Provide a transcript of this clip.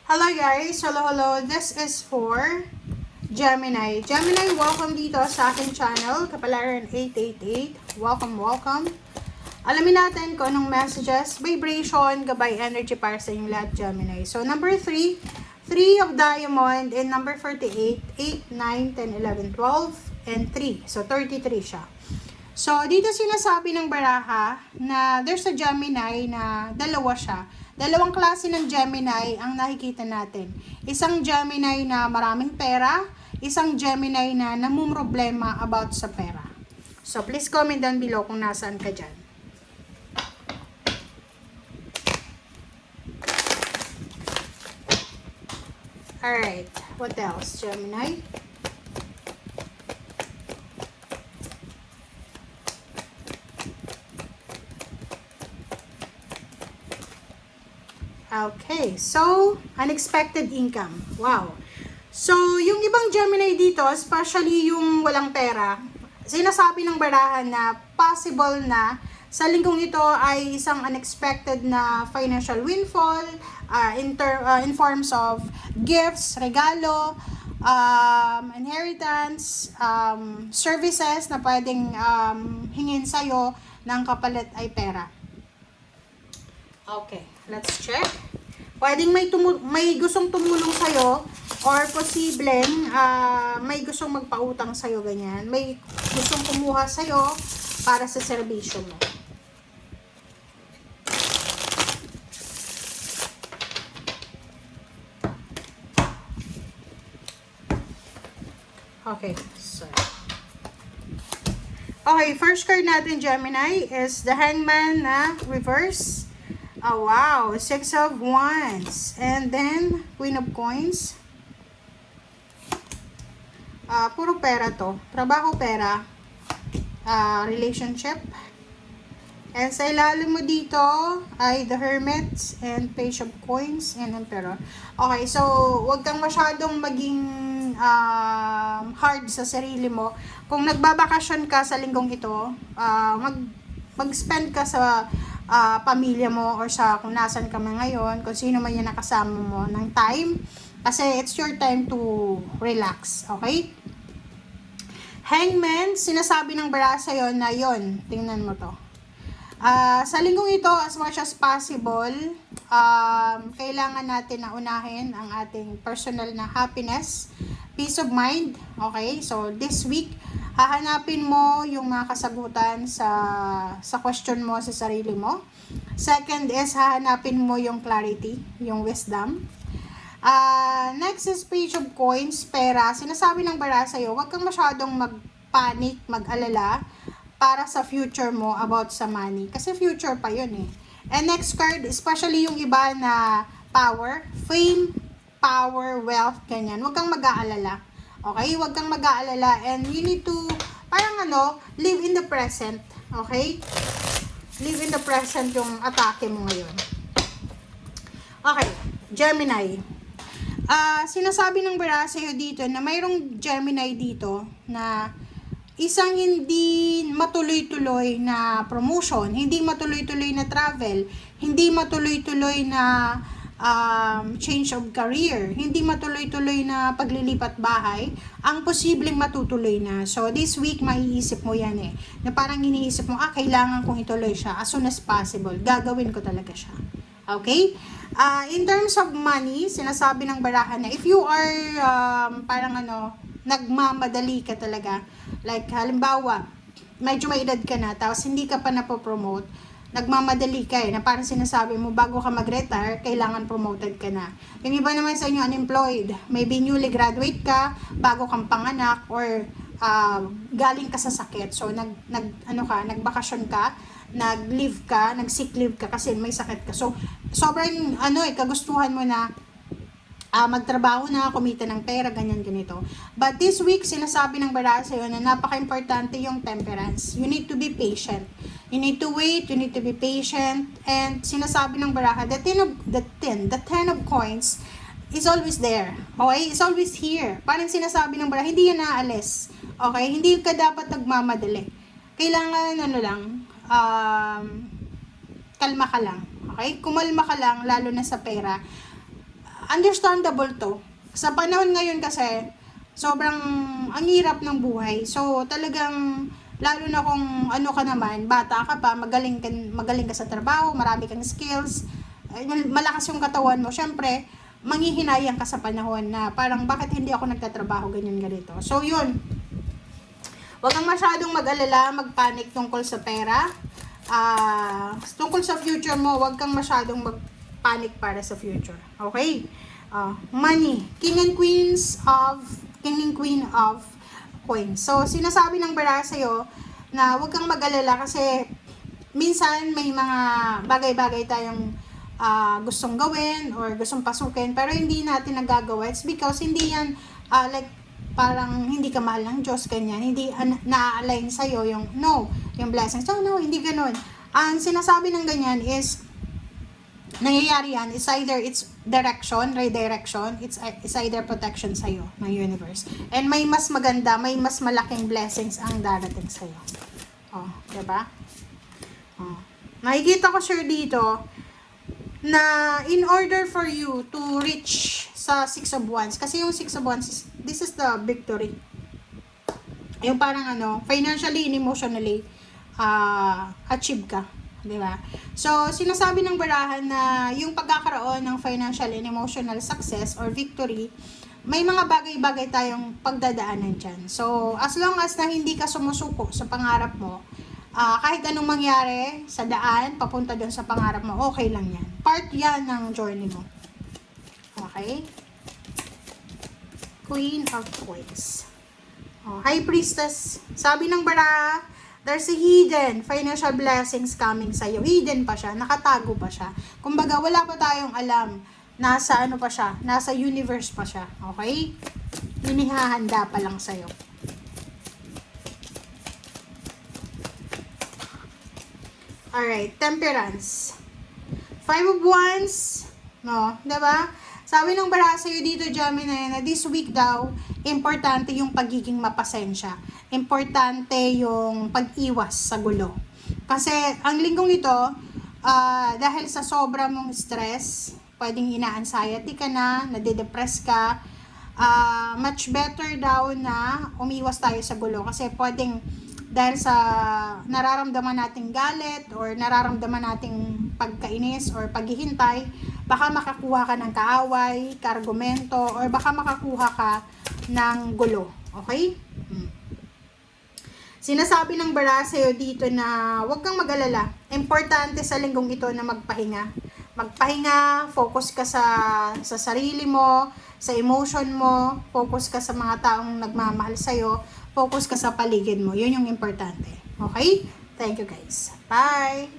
Hello guys! Hello! This is for Gemini. Gemini, welcome dito sa aking channel, Kapalaran 888. Welcome! Alamin natin kung anong messages, vibration, gabay, energy para sa inyong lahat, Gemini. So, number 3, 3 of Diamond, and number 48, 8, 9, 10, 11, 12, and 3. So, 33 siya. So, dito sinasabi ng baraha na there's a Gemini na dalawa siya. Dalawang klase ng Gemini ang nakikita natin. Isang Gemini na maraming pera, isang Gemini na namumroblema about sa pera. So, please comment down below kung nasaan ka dyan. Alright, what else, Gemini? Okay, so, unexpected income. Wow. So, yung ibang Gemini dito, especially yung walang pera, sinasabi ng barahan na possible na sa linggong ito ay isang unexpected na financial windfall in forms of gifts, regalo, inheritance, services na pwedeng hingin sa'yo ng kapalit ay pera. Okay, let's check. Pwedeng may gustong tumulong sa'yo or posibleng may gustong magpautang sa'yo, ganyan. May gustong kumuha sa'yo para sa serbisyo mo. Okay, so. Okay, first card natin, Gemini, is the Hangman na reverse. Oh, wow. 6 of Wands. And then, Queen of Coins. Puro pera to. Trabaho, pera. Relationship. And sa ilalim mo dito ay the Hermit and Page of Coins and Emperor. Okay, so wag kang masyadong maging hard sa sarili mo. Kung nagbabakasyon ka sa linggong ito, mag-spend ka sa pamilya mo or sa kung nasan ka man ngayon, kung sino man yung nakasama mo ng time, kasi it's your time to relax, okay? Hangman, sinasabi ng bara sa'yo na yon, tingnan mo to. Sa linggong ito, as much as possible, kailangan natin na unahin ang ating personal na happiness, peace of mind, okay? So, this week, hahanapin mo yung mga kasagutan sa question mo sa sarili mo. Second is, hahanapin mo yung clarity, yung wisdom. Next is Page of Coins, pera. Sinasabi ng bara sa'yo, huwag kang masyadong mag-panic, mag-alala para sa future mo about sa money. Kasi future pa yun eh. And next card, especially yung iba na power, fame, power, wealth, ganyan. Huwag kang mag-aalala. Okay? Huwag kang mag-aalala and you need to, parang live in the present. Okay? Live in the present yung atake mo ngayon. Okay. Gemini. Sinasabi ng bara sa'yo dito na mayroong Gemini dito na isang hindi matuloy-tuloy na promotion, hindi matuloy-tuloy na travel, hindi matuloy-tuloy na change of career, hindi matuloy-tuloy na paglilipat bahay, ang posibleng matutuloy na. So, this week, maiisip mo yan eh. Na parang iniisip mo, kailangan kong ituloy siya as soon as possible. Gagawin ko talaga siya. Okay? In terms of money, sinasabi ng barahan na if you are, nagmamadali ka talaga, like, halimbawa, medyo may edad ka na, tapos hindi ka pa napopromote, nagmamadali ka na parang sinasabi mo, bago ka mag-retire, kailangan promoted ka na. Yung iba naman sa inyo, unemployed. Maybe newly graduate ka, bago kang panganak, or galing ka sa sakit. So, nagbakasyon ka, nag-leave ka, nag-sick leave ka kasi may sakit ka. So, sobrang, kagustuhan mo na magtrabaho na, kumita ng pera, ganyan, ganito. But this week, sinasabi ng bara sa'yo na napaka-importante yung temperance. You need to be patient. You need to wait, you need to be patient. And sinasabi ng baraha, the ten of coins is always there. Okay? It's always here. Parang sinasabi ng baraha, hindi yan naalis. Okay? Hindi ka dapat nagmamadali. Kailangan, kalma ka lang. Okay? Kumalma ka lang, lalo na sa pera. understandable to. Sa panahon ngayon kasi, sobrang ang hirap ng buhay. So, talagang, lalo na kung ano ka naman, bata ka pa, magaling ka sa trabaho, marami kang skills, malakas yung katawan mo, syempre, manghihinayang ka sa panahon na parang bakit hindi ako nagtatrabaho ganyan ganito. So, yun. Huwag kang masyadong mag-alala, mag-panic tungkol sa pera. Tungkol sa future mo, huwag kang masyadong mag-panic para sa future. Okay? Money. King and Queen of Coins. So, sinasabi ng bara sa'yo na huwag kang mag-alala kasi minsan may mga bagay-bagay tayong gustong gawin or gustong pasukin pero hindi natin nagagawa. It's because hindi yan like parang hindi ka mahal ng Diyos, ganyan. Hindi na-align sa'yo yung blessings. So, no, hindi ganun. Ang sinasabi ng ganyan is, nangyayari yan, is either it's direction, redirection, it's either protection sa'yo ng universe. And may mas maganda, may mas malaking blessings ang darating sa'yo. Diba? Nakikita ko sure dito, na in order for you to reach sa 6 of Wands, kasi yung 6 of Wands, this is the victory. Yung parang financially and emotionally, achieve ka. Diba? So, sinasabi ng barahan na yung pagkakaroon ng financial and emotional success or victory, may mga bagay-bagay tayong pagdadaanan dyan. So, as long as na hindi ka sumusuko sa pangarap mo, kahit anong mangyari sa daan, papunta doon sa pangarap mo, okay lang yan. Part yan ng journey mo. Okay? Queen of Coins. High Priestess. Sabi ng bara, there's a hidden financial blessings coming sa'yo. Hidden pa siya, nakatago pa siya. Kumbaga, wala pa tayong alam. Nasa pa siya, nasa universe pa siya. Okay? Inihahanda pa lang sa'yo. Alright, Temperance. 5 of Wands. Diba? Sabi ng bara sa'yo dito, Gemini, na this week daw, importante yung pagiging mapasensya. Importante yung pag-iwas sa gulo. Kasi, ang linggong ito, dahil sa sobra mong stress, pwedeng ina-anxiety ka na, nade-depress ka, much better daw na umiwas tayo sa gulo. Kasi pwedeng, dahil sa nararamdaman nating galit or nararamdaman nating pagkainis or paghihintay, baka makakuha ka ng kaaway, kaargumento, or baka makakuha ka ng gulo. Okay? Sinasabi ng bara sa'yo dito na huwag kang mag-alala. Importante sa linggong ito na magpahinga. Magpahinga, focus ka sa sarili mo, sa emotion mo, focus ka sa mga taong nagmamahal sa'yo, focus ka sa paligid mo. Yun yung importante. Okay? Thank you guys. Bye!